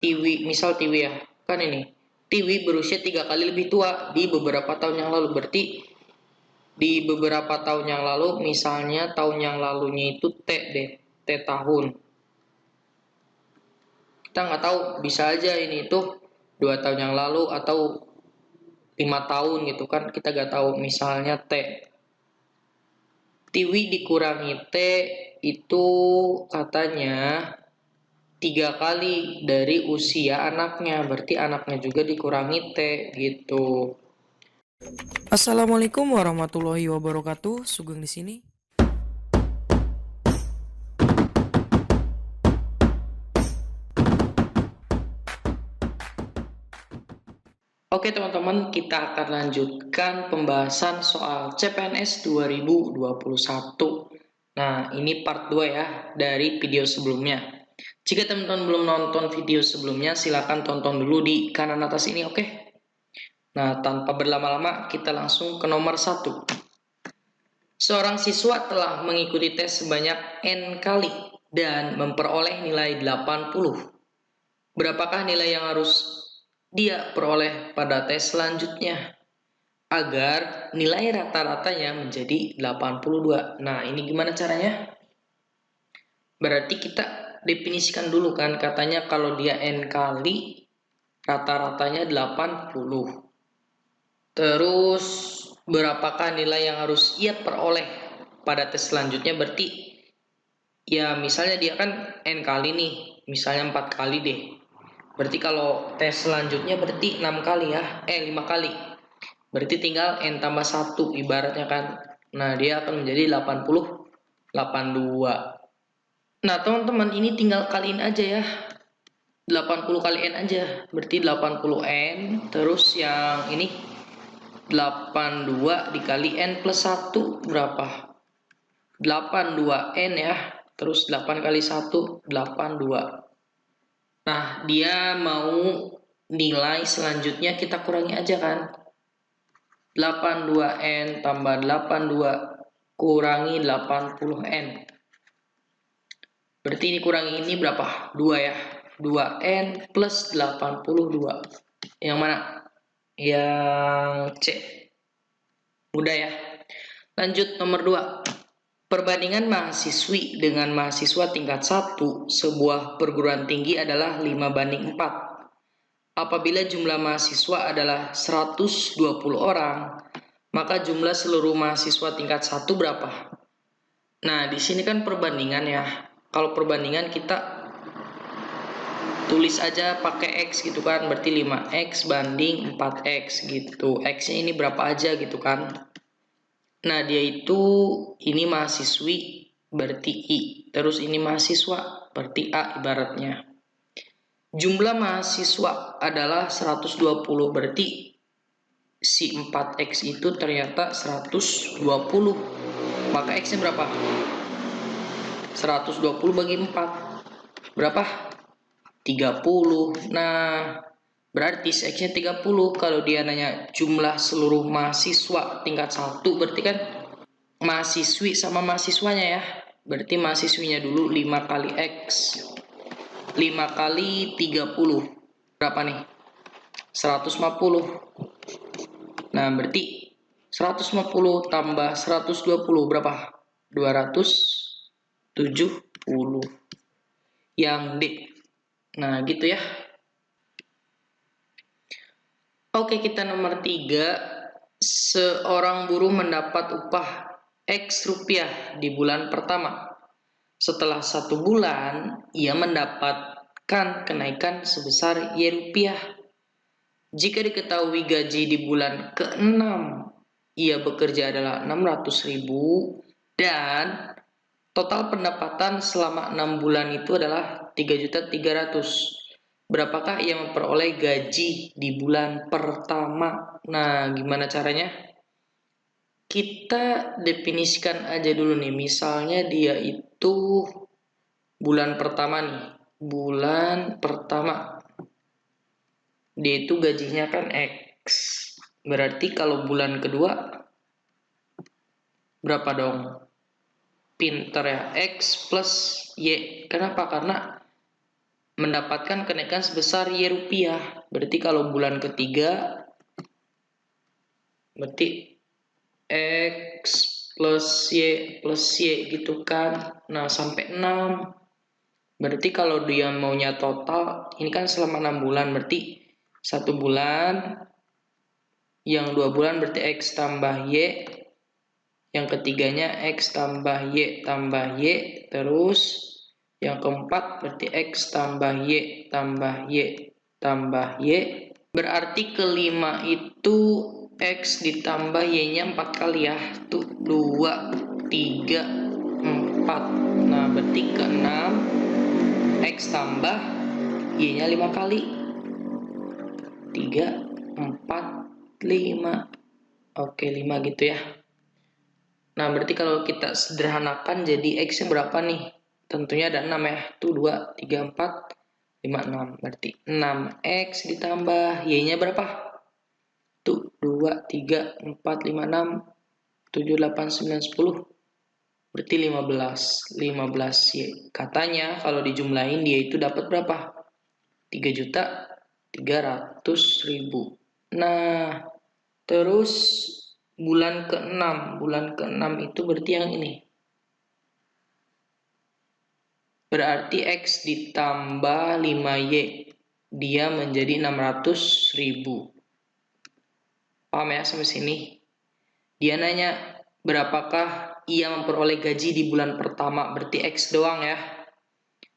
Tiwi, misal Tiwi ya, kan ini. Tiwi berusia 3 kali lebih tua di beberapa tahun yang lalu. Berarti di beberapa tahun yang lalu, misalnya tahun yang lalunya itu T deh, T tahun. Kita nggak tahu, bisa aja ini tuh 2 tahun yang lalu atau 5 tahun gitu kan, kita nggak tahu. Misalnya T. Tiwi dikurangi T itu katanya 3 kali dari usia anaknya, berarti anaknya juga dikurangi T gitu. Assalamualaikum warahmatullahi wabarakatuh. Sugeng di sini. Oke teman-teman, kita akan lanjutkan pembahasan soal CPNS 2021. Nah, ini part 2 ya dari video sebelumnya. Jika teman-teman belum nonton video sebelumnya, silakan tonton dulu di kanan atas ini, oke? Nah, tanpa berlama-lama, kita langsung ke nomor 1. Seorang siswa telah mengikuti tes sebanyak N kali dan memperoleh nilai 80. Berapakah nilai yang harus dia peroleh pada tes selanjutnya agar nilai rata-ratanya menjadi 82? Nah, ini gimana caranya? Berarti kita definisikan dulu kan, katanya kalau dia N kali, rata-ratanya 80. Terus, berapakah nilai yang harus ia peroleh pada tes selanjutnya? Berarti, ya misalnya dia kan N kali nih, misalnya 4 kali deh. Berarti kalau tes selanjutnya berarti 6 kali ya, 5 kali. Berarti tinggal N tambah 1 ibaratnya kan. Nah, dia akan menjadi 82. Nah, teman-teman ini tinggal kaliin aja ya. 80 kali N aja. Berarti 80 N. Terus yang ini 82 dikali N plus 1 berapa? 82 N ya. Terus 8 kali 1 82. Nah, dia mau nilai selanjutnya kita kurangi aja kan. 82N tambah 82 kurangi 80N. Berarti ini kurangi ini berapa? 2 ya. 2N plus 82. Yang mana? Yang C. Mudah ya. Lanjut nomor 2. Perbandingan mahasiswi dengan mahasiswa tingkat 1 sebuah perguruan tinggi adalah 5:4. Apabila jumlah mahasiswa adalah 120 orang, maka jumlah seluruh mahasiswa tingkat 1 berapa? Nah, di sini kan perbandingan ya. Kalau perbandingan kita tulis aja pakai X gitu kan, berarti 5X banding 4X gitu. X-nya ini berapa aja gitu kan. Nah, dia itu ini mahasiswi berarti I, terus ini mahasiswa berarti A ibaratnya. Jumlah mahasiswa adalah 120, berarti si 4X itu ternyata 120. Maka X-nya berapa? 120 bagi 4. Berapa? 30. Nah, berarti X-nya 30. Kalau dia nanya jumlah seluruh mahasiswa tingkat 1, berarti kan mahasiswi sama mahasiswanya ya. Berarti mahasiswinya dulu 5 kali X. 5 kali 30. Berapa nih? 150. Nah, berarti 150 tambah 120 berapa? 270. Yang D. Nah, gitu ya. Oke, kita nomor 3. Seorang buruh mendapat upah X rupiah di bulan pertama. Setelah 1 bulan, ia mendapatkan kenaikan sebesar Y rupiah. Jika diketahui gaji di bulan ke-6 ia bekerja adalah 600.000 dan total pendapatan selama 6 bulan itu adalah 3.300.000. Berapakah ia memperoleh gaji di bulan pertama? Nah, gimana caranya? Kita definisikan aja dulu nih. Misalnya dia itu bulan pertama nih. Bulan pertama. Dia itu gajinya kan X. Berarti kalau bulan kedua berapa dong? Pinter ya, X plus Y. Kenapa? Karena mendapatkan kenaikan sebesar Y rupiah. Berarti kalau bulan ketiga, berarti X plus Y gitu kan. Nah, sampai 6. Berarti kalau dia maunya total, ini kan selama 6 bulan, berarti 1 bulan, yang 2 bulan berarti X tambah Y, yang ketiganya X tambah Y, terus yang keempat berarti X tambah Y, tambah Y, berarti kelima itu X ditambah Y-nya 4 kali ya, tuh 2, 3, 4, nah berarti ke-6 X tambah Y-nya 5 kali. 3, 4, 5. Oke, 5 gitu ya. Nah, berarti kalau kita sederhanakan jadi X-nya berapa nih? Tentunya ada 6 ya. Tuh 2, 3, 4, 5, 6. Berarti 6X ditambah Y-nya berapa? Tuh 2, 3, 4, 5, 6, 7, 8, 9, 10. Berarti 15 Y. Katanya kalau dijumlahin dia itu dapat berapa? 3.300.000. Nah, terus bulan ke-6 itu berarti yang ini. Berarti X ditambah 5Y. Dia menjadi 600.000. Paham ya sampai sini? Dia nanya, berapakah ia memperoleh gaji di bulan pertama? Berarti X doang ya.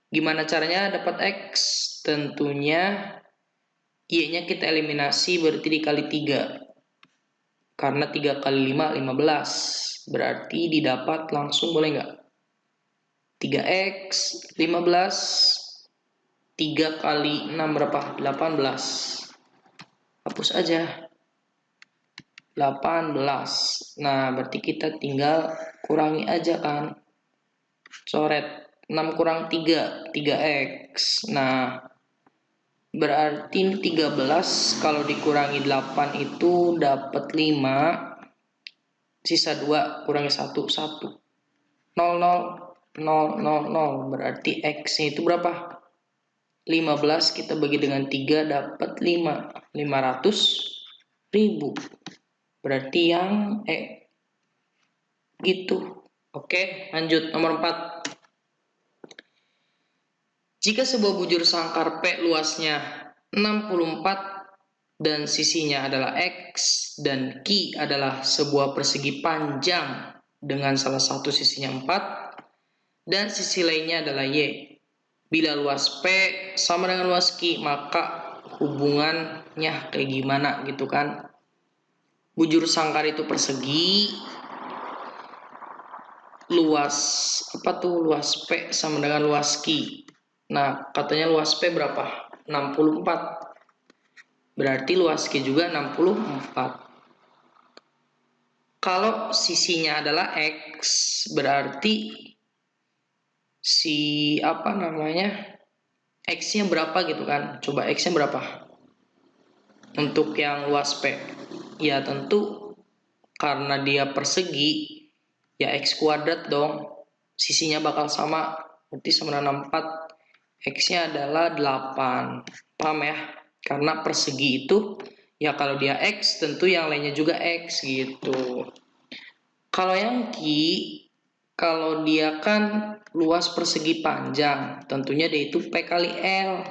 Gimana caranya dapat X? Tentunya Y-nya kita eliminasi, berarti dikali 3. Karena 3 kali 5, 15. Berarti didapat langsung, boleh nggak? 3X, 15. 3 kali 6 berapa? 18. Hapus aja. 18. Nah, berarti kita tinggal kurangi aja kan. Coret. 6 kurang 3, 3X. Nah, berarti 13 kalau dikurangi 8 itu dapat 5. Sisa 2 kurangi 1, 1. 0, 0. Berarti X-nya itu berapa? 15 kita bagi dengan 3 dapat 500.000. Berarti yang gitu. Oke, lanjut nomor 4. Jika sebuah bujur sangkar P luasnya 64 dan sisinya adalah X dan Q adalah sebuah persegi panjang dengan salah satu sisinya 4 dan sisi lainnya adalah Y. Bila luas P sama dengan luas Q, maka hubungannya kayak gimana gitu kan. Bujur sangkar itu persegi, luas luas P sama dengan luas Q. Nah, katanya luas P berapa? 64. Berarti luas Q juga 64. Kalau sisinya adalah X, berarti X-nya berapa gitu kan? Coba X-nya berapa? Untuk yang luas P. Ya tentu karena dia persegi, ya X kuadrat dong. Sisinya bakal sama, berarti sama dengan 64. X-nya adalah 8. Paham ya? Karena persegi itu, ya kalau dia X, tentu yang lainnya juga X gitu. Kalau yang Q, kalau dia kan luas persegi panjang, tentunya dia itu P kali L.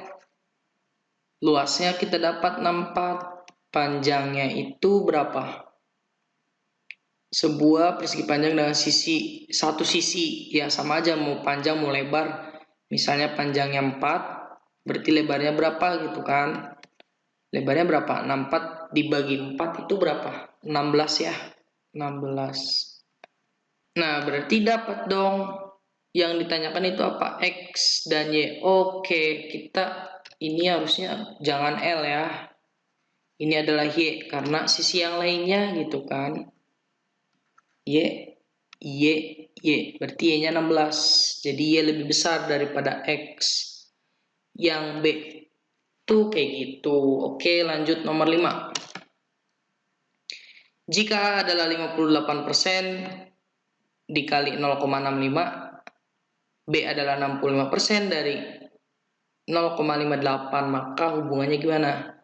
Luasnya kita dapat 64. Panjangnya itu berapa? Sebuah persegi panjang dengan satu sisi, ya sama aja mau panjang mau lebar. Misalnya panjangnya 4, berarti lebarnya berapa gitu kan? Lebarnya berapa? 64 dibagi 4 itu berapa? 16 ya. 16. Nah, berarti dapat dong. Yang ditanyakan itu apa? X dan Y. Oke, kita ini harusnya jangan L ya. Ini adalah Y karena sisi yang lainnya gitu kan. Y. Berarti Y-nya 16. Jadi Y lebih besar daripada X. Yang B tuh kayak gitu. Oke, lanjut nomor 5. Jika adalah 58% dikali 0,65, B adalah 65% dari 0,58, maka hubungannya gimana?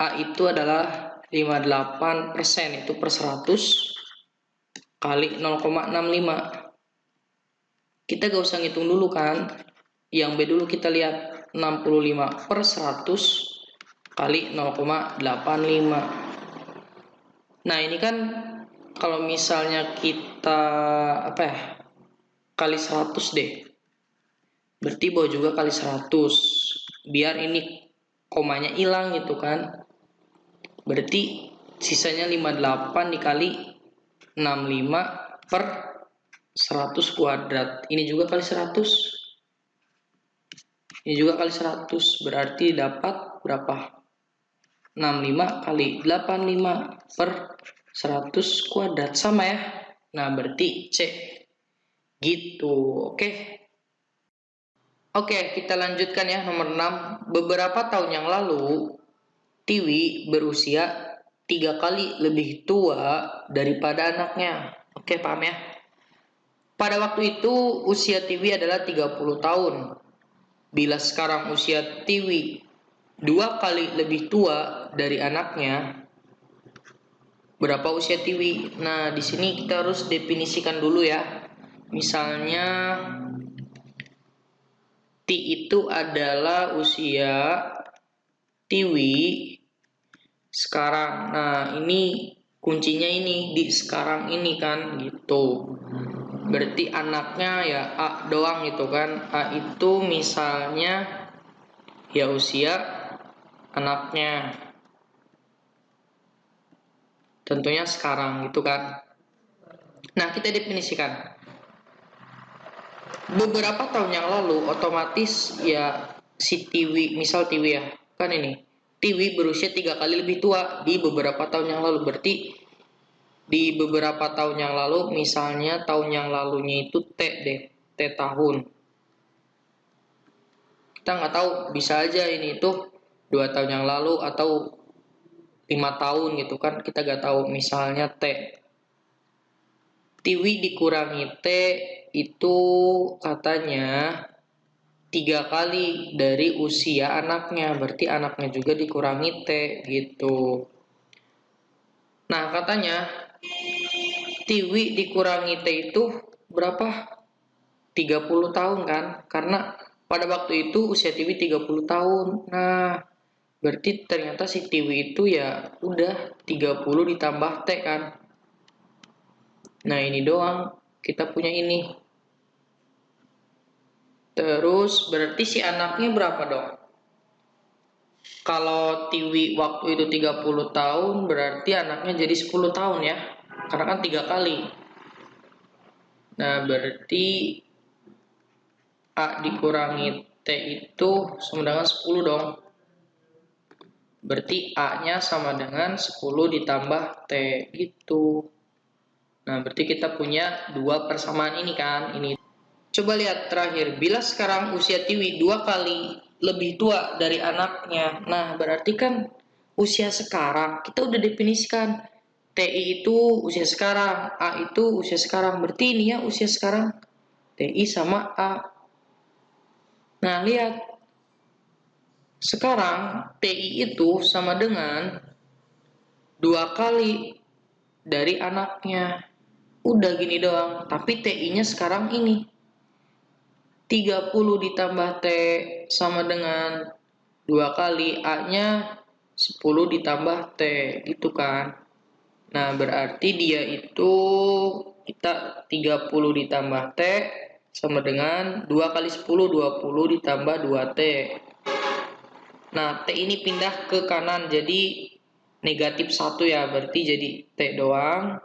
A itu adalah 58%, itu per 100 kali 0,65. Kita gak usah ngitung dulu kan. Yang B dulu kita lihat, 65 per 100 kali 0,85. Nah ini kan kalau misalnya kita kali 100 deh, berarti bawa juga kali 100 biar ini komanya hilang gitu kan. Berarti sisanya 58 dikali 65 per 100 kuadrat. Ini juga kali 100. Ini juga kali 100. Berarti dapat berapa? 65 kali 85 per 100 kuadrat. Sama ya. Nah berarti C. Gitu. Oke, kita lanjutkan ya nomor 6. Beberapa tahun yang lalu, Tiwi berusia 3 kali lebih tua daripada anaknya. Oke, paham ya? Pada waktu itu usia Tiwi adalah 30 tahun. Bila sekarang usia Tiwi 2 kali lebih tua dari anaknya, berapa usia Tiwi? Nah, di sini kita harus definisikan dulu ya. Misalnya Ti itu adalah usia Tiwi sekarang. Nah, ini kuncinya ini di sekarang ini kan gitu. Berarti anaknya ya A doang gitu kan. A itu misalnya ya usia anaknya. Tentunya sekarang gitu kan. Nah, kita definisikan. Beberapa tahun yang lalu otomatis ya si Tiwi, misal Tiwi ya. Kan ini. Tiwi berusia 3 kali lebih tua di beberapa tahun yang lalu. Berarti di beberapa tahun yang lalu, misalnya tahun yang lalunya itu T deh, T tahun. Kita nggak tahu, bisa aja ini itu 2 tahun yang lalu atau 5 tahun gitu kan, kita nggak tahu. Misalnya T. Tiwi dikurangi T itu katanya 3 kali dari usia anaknya, berarti anaknya juga dikurangi T gitu. Nah katanya Tiwi dikurangi T itu berapa? 30 tahun kan? Karena pada waktu itu usia Tiwi 30 tahun. Nah, berarti ternyata si Tiwi itu ya udah 30 ditambah T kan? Nah, ini doang kita punya ini. Terus berarti si anaknya berapa dong? Kalau Tiwi waktu itu 30 tahun, berarti anaknya jadi 10 tahun ya. Karena kan 3 kali. Nah, berarti A dikurangi T itu sama dengan 10 dong. Berarti A-nya sama dengan 10 ditambah T gitu. Nah, berarti kita punya 2 persamaan ini kan. Ini. Coba lihat terakhir. Bila sekarang usia Tiwi 2 kali lebih tua dari anaknya. Nah, berarti kan usia sekarang. Kita udah definisikan. TI itu usia sekarang. A itu usia sekarang. Berarti ini ya usia sekarang. TI sama A. Nah, lihat. Sekarang TI itu sama dengan 2 kali dari anaknya. Udah gini doang. Tapi TI-nya sekarang ini 30 ditambah T sama dengan 2 kali A-nya 10 ditambah T gitu kan. Nah berarti dia itu kita 30 ditambah T sama dengan 2 kali 10 20 ditambah 2T. Nah, T ini pindah ke kanan jadi negatif 1 ya, berarti jadi T doang.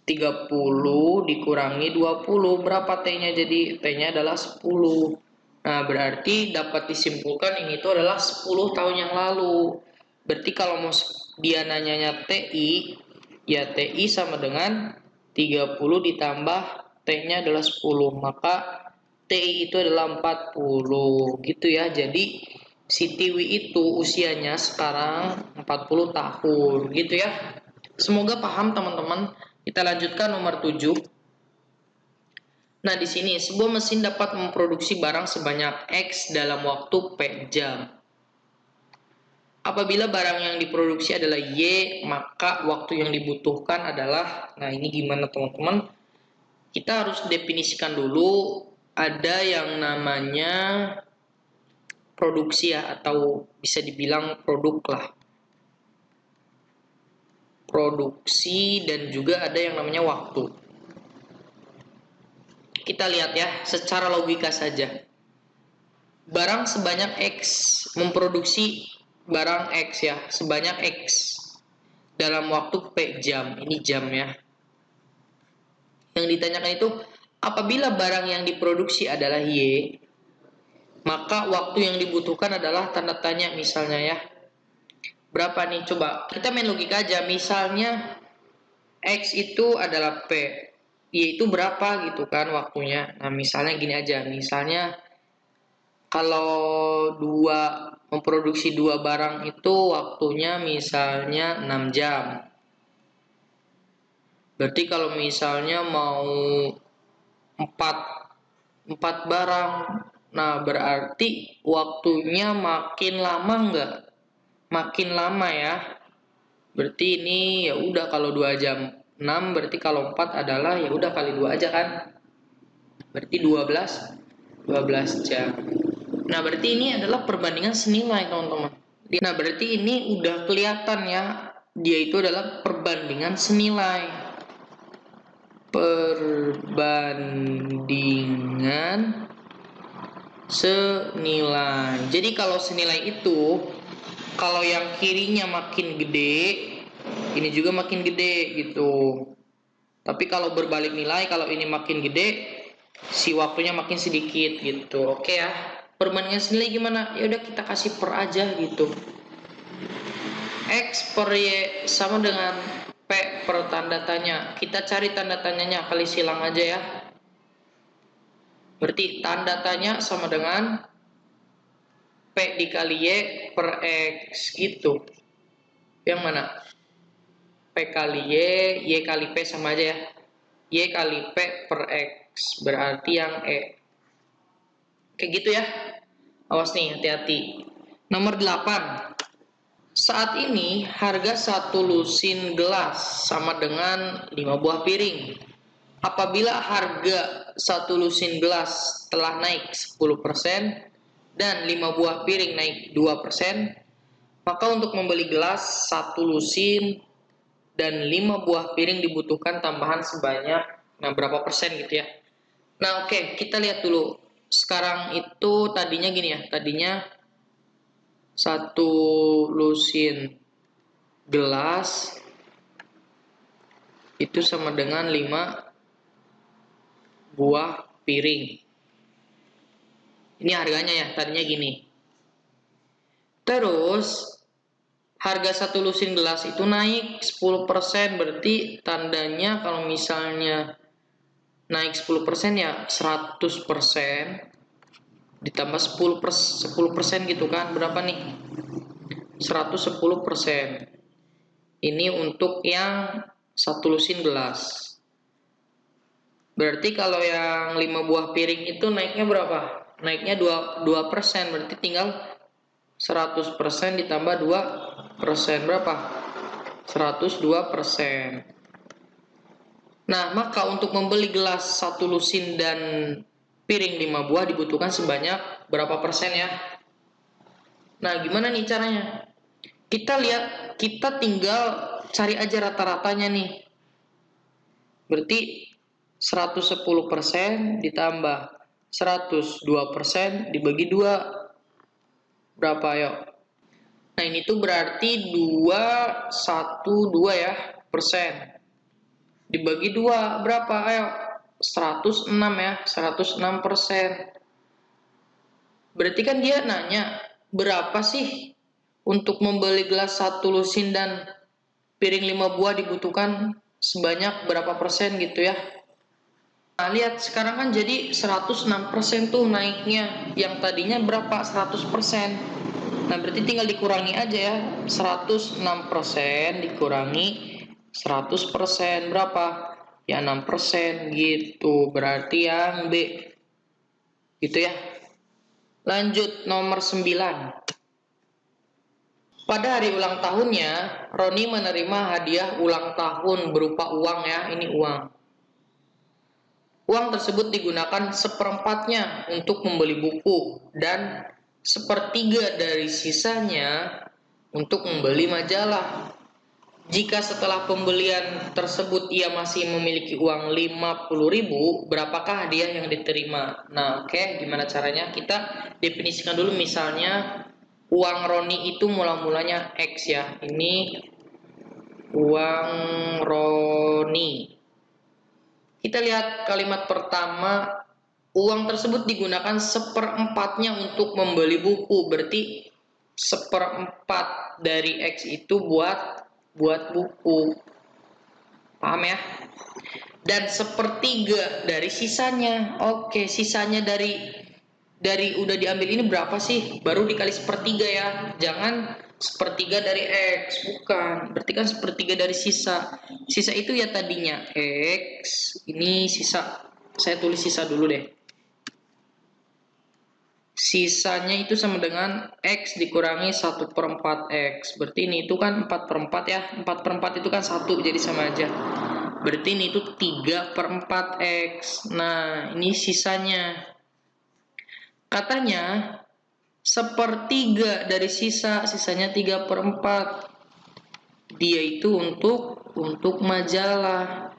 30 dikurangi 20, berapa T-nya jadi? T-nya adalah 10. Nah, berarti dapat disimpulkan ini itu adalah 10 tahun yang lalu. Berarti kalau mau dia nanyanya TI, ya TI sama dengan 30 ditambah T-nya adalah 10. Maka TI itu adalah 40. Gitu ya, jadi si Tiwi itu usianya sekarang 40 tahun gitu ya. Semoga paham teman-teman. Kita lanjutkan nomor 7. Nah, di sini sebuah mesin dapat memproduksi barang sebanyak X dalam waktu P jam. Apabila barang yang diproduksi adalah Y, maka waktu yang dibutuhkan adalah, nah ini gimana teman-teman? Kita harus definisikan dulu, ada yang namanya produksi ya, atau bisa dibilang produk lah. Produksi dan juga ada yang namanya waktu. Kita lihat ya, secara logika saja. Barang sebanyak X memproduksi barang X ya, sebanyak X dalam waktu P jam. Ini jam ya. Yang ditanyakan itu, apabila barang yang diproduksi adalah Y, maka waktu yang dibutuhkan adalah tanda tanya misalnya ya. Berapa nih? Coba kita main logika aja. Misalnya X itu adalah P, Y itu berapa gitu kan waktunya. Nah misalnya gini aja. Misalnya kalau memproduksi dua barang itu waktunya misalnya 6 jam. Berarti kalau misalnya mau 4 barang, nah berarti waktunya makin lama nggak? Makin lama ya. Berarti ini ya udah kalau 2 jam 6, berarti kalau 4 adalah ya udah kali 2 aja kan. Berarti 12 jam. Nah, berarti ini adalah perbandingan senilai, teman-teman. Nah, berarti ini udah kelihatan ya, dia itu adalah perbandingan senilai. Perbandingan senilai. Jadi kalau senilai itu, kalau yang kirinya makin gede, ini juga makin gede gitu. Tapi kalau berbalik nilai, kalau ini makin gede, si waktunya makin sedikit gitu. Oke ya. Perbandingan senilai gimana? Ya udah kita kasih per aja gitu. X per Y sama dengan P per tanda tanya. Kita cari tanda tanyanya, kali silang aja ya. Berarti tanda tanya sama dengan P dikali Y per X gitu. Yang mana? P kali Y kali P sama aja ya. Y kali P per X. Berarti yang E. Kayak gitu ya. Awas nih, hati-hati. Nomor 8. Saat ini harga satu lusin gelas sama dengan 5 buah piring. Apabila harga satu lusin gelas telah naik 10% dan 5 buah piring naik 2%, maka untuk membeli gelas satu lusin dan 5 buah piring dibutuhkan tambahan sebanyak berapa persen gitu ya. Nah, oke, kita lihat dulu. Sekarang itu tadinya gini ya, tadinya satu lusin gelas itu sama dengan 5 buah piring. Ini harganya ya, tadinya gini. Terus harga satu lusin gelas itu naik 10%, berarti tandanya kalau misalnya naik 10% ya 100% ditambah 10% gitu kan, berapa nih? 110%. Ini untuk yang satu lusin gelas. Berarti kalau yang 5 buah piring itu naiknya berapa? Naiknya 2%, berarti tinggal 100% ditambah 2%, berapa? 102%. Nah, maka untuk membeli gelas satu lusin dan piring 5 buah dibutuhkan sebanyak berapa persen ya? Nah, gimana nih caranya? Kita lihat, kita tinggal cari aja rata-ratanya nih. Berarti 110% ditambah 102% dibagi 2. Berapa yuk? Nah, ini tuh berarti 212 ya persen. Dibagi 2 berapa? Ayo, 106 ya, 106%. Berarti kan dia nanya, berapa sih untuk membeli gelas satu lusin dan piring 5 buah dibutuhkan sebanyak berapa persen gitu ya. Nah, lihat sekarang kan jadi 106% tuh naiknya. Yang tadinya berapa? 100%. Nah, berarti tinggal dikurangi aja ya. 106% dikurangi 100% berapa? Ya 6% gitu. Berarti yang B. Gitu ya. Lanjut nomor 9. Pada hari ulang tahunnya, Roni menerima hadiah ulang tahun berupa uang ya. Ini uang. Uang tersebut digunakan seperempatnya untuk membeli buku dan sepertiga dari sisanya untuk membeli majalah. Jika setelah pembelian tersebut ia masih memiliki uang 50.000, berapakah hadiah yang diterima? Nah, oke, gimana caranya? Kita definisikan dulu, misalnya uang Roni itu mula-mulanya X ya. Ini uang Roni. Kita lihat kalimat pertama, uang tersebut digunakan seperempatnya untuk membeli buku. Berarti seperempat dari X itu buat buku. Paham ya? Dan sepertiga dari sisanya. Oke, sisanya dari udah diambil ini berapa sih? Baru dikali sepertiga ya. Jangan sepertiga dari X, bukan. Berarti kan sepertiga dari sisa. Sisa itu ya tadinya X, ini sisa. Saya tulis sisa dulu deh. Sisanya itu sama dengan X dikurangi 1/4 X. Berarti ini itu kan 4/4 ya. 4/4 itu kan 1, jadi sama aja. Berarti ini itu 3/4 X. Nah, ini sisanya. Katanya sepertiga dari sisanya 3/4. Dia itu untuk majalah.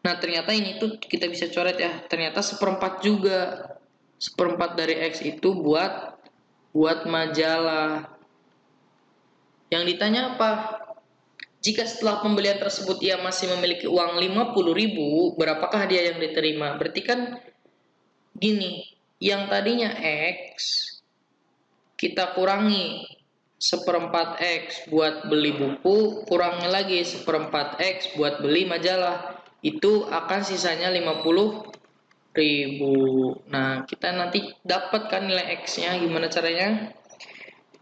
Nah, ternyata ini tuh kita bisa coret ya. Ternyata seperempat juga. Seperempat dari X itu buat majalah. Yang ditanya apa? Jika setelah pembelian tersebut ia masih memiliki uang 50.000, berapakah hadiah yang diterima? Berarti kan gini, yang tadinya X kita kurangi seperempat X buat beli buku, kurangi lagi seperempat X buat beli majalah. Itu akan sisanya 50.000. Nah, kita nanti dapatkan nilai X-nya. Gimana caranya?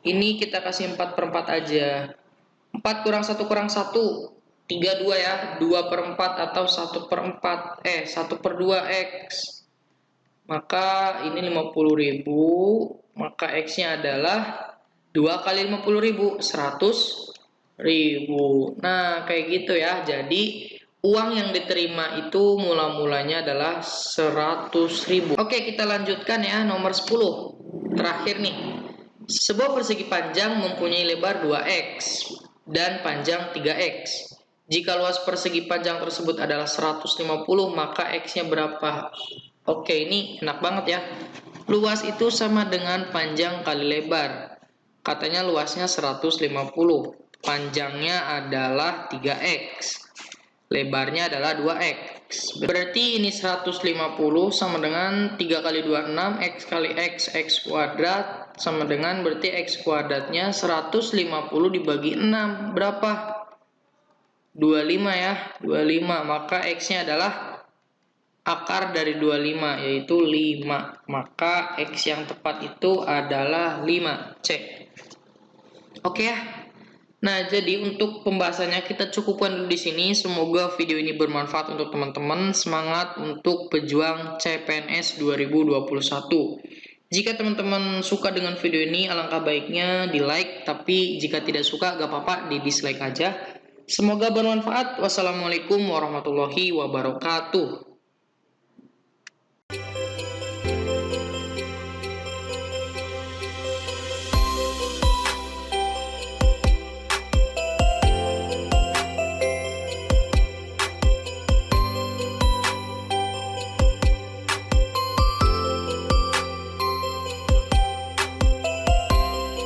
Ini kita kasih 4/4 aja. 4 kurang 1 kurang 1. 32 ya. 2/4 atau 1/4. 1/2 X. Maka ini 50.000. Maka X-nya adalah 2 kali 50.000. 100.000. Nah, kayak gitu ya. Jadi uang yang diterima itu mula-mulanya adalah 100.000. Oke, kita lanjutkan ya, nomor 10. Terakhir nih. Sebuah persegi panjang mempunyai lebar 2x dan panjang 3x. Jika luas persegi panjang tersebut adalah 150, maka x-nya berapa? Oke, ini enak banget ya. Luas itu sama dengan panjang kali lebar. Katanya luasnya 150. Panjangnya adalah 3x. Lebarnya adalah 2x. Berarti ini 150 sama dengan 3 kali 2, 6. X kali x kuadrat sama dengan berarti x kuadratnya 150 dibagi 6. Berapa? 25 ya. 25. Maka x-nya adalah akar dari 25, yaitu 5. Maka x yang tepat itu adalah 5. C. Oke ya. Nah, jadi untuk pembahasannya kita cukupkan dulu di sini. Semoga video ini bermanfaat untuk teman-teman. Semangat untuk pejuang CPNS 2021. Jika teman-teman suka dengan video ini, alangkah baiknya di like. Tapi jika tidak suka, gak apa-apa, di dislike aja. Semoga bermanfaat. Wassalamualaikum warahmatullahi wabarakatuh.